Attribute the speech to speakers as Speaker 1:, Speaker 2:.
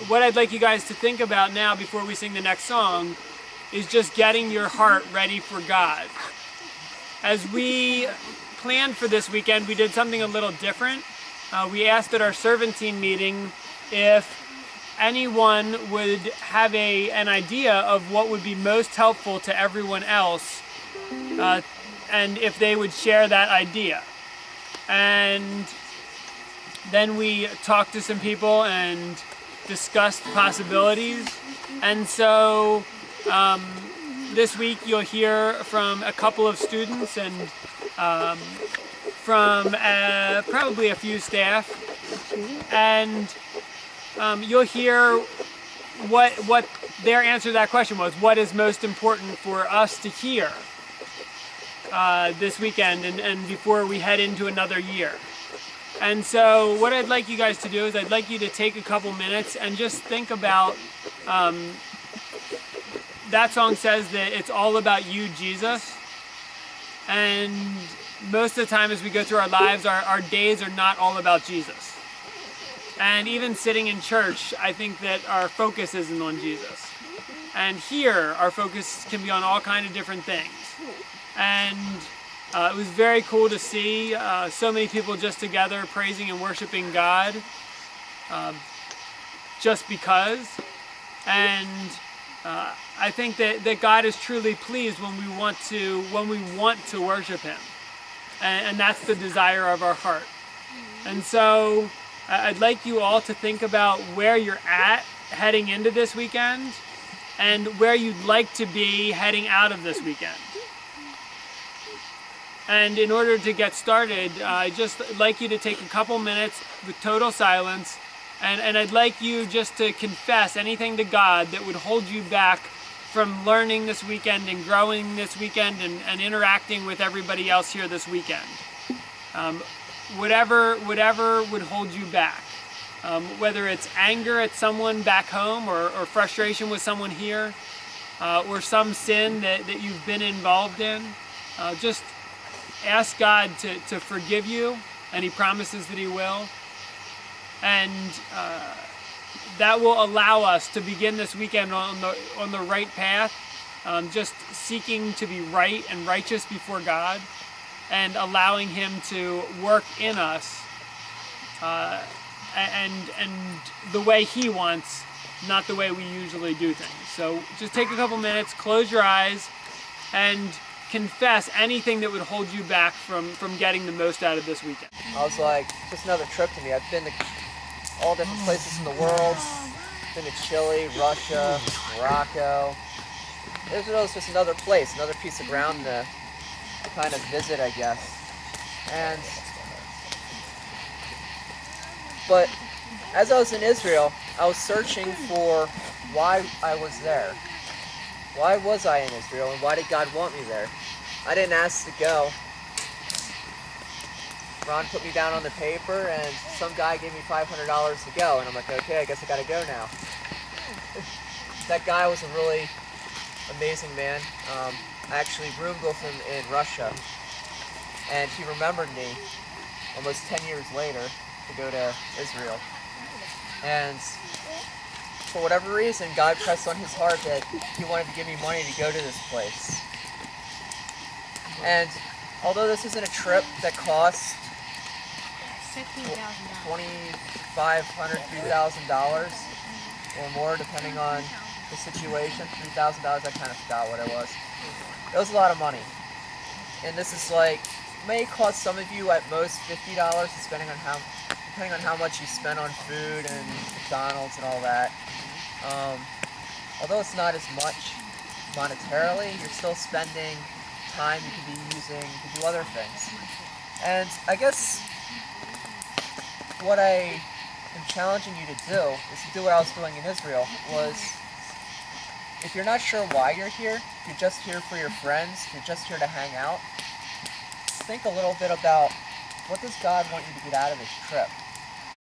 Speaker 1: what I'd like you guys to think about now before we sing the next song is just getting your heart ready for God. As we planned for this weekend, we did something a little different. We asked at our servantine meeting if anyone would have an idea of what would be most helpful to everyone else, and if they would share that idea. And then we talked to some people and discussed possibilities. And so this week you'll hear from a couple of students and from probably a few staff. And you'll hear what their answer to that question was. What is most important for us to hear this weekend and before we head into another year? And so what I'd like you guys to do is I'd like you to take a couple minutes and just think about, that song says that it's all about you, Jesus. And most of the time as we go through our lives, our days are not all about Jesus. And even sitting in church, I think that our focus isn't on Jesus. And here, our focus can be on all kinds of different things. And it was very cool to see so many people just together praising and worshiping God just because. And I think that God is truly pleased when we want to worship Him. And that's the desire of our heart. And so I'd like you all to think about where you're at heading into this weekend and where you'd like to be heading out of this weekend. And in order to get started, I'd just like you to take a couple minutes with total silence, and I'd like you just to confess anything to God that would hold you back from learning this weekend and growing this weekend and interacting with everybody else here this weekend. Whatever would hold you back. Whether it's anger at someone back home or frustration with someone here, or some sin that you've been involved in, just ask God to forgive you, and He promises that He will. And that will allow us to begin this weekend on the right path, just seeking to be right and righteous before God, and allowing Him to work in us and the way He wants, not the way we usually do things. So just take a couple minutes, close your eyes, and confess anything that would hold you back from getting the most out of this weekend.
Speaker 2: I was like, just another trip to me. I've been to all different places in the world. Been to Chile, Russia, Morocco. Israel is just another place, another piece of ground to kind of visit, I guess. But as I was in Israel, I was searching for why I was there. Why was I in Israel, and why did God want me there? I didn't ask to go. Ron put me down on the paper, and some guy gave me $500 to go, and I'm like, okay, I guess I gotta go now. That guy was a really amazing man. I actually roomed with him in Russia, and he remembered me almost 10 years later to go to Israel. And for whatever reason, God pressed on his heart that He wanted to give me money to go to this place. And although this isn't a trip that costs $2,500, $3,000 or more, depending on the situation, $3,000, I kind of forgot what it was. It was a lot of money. And this is like, may cost some of you at most $50, depending on how much you spend on food and McDonald's and all that. Although it's not as much monetarily, you're still spending time you could be using to do other things. And I guess what I am challenging you to do is to do what I was doing in Israel, was if you're not sure why you're here, if you're just here for your friends, if you're just here to hang out, think a little bit about what does God want you to get out of this trip?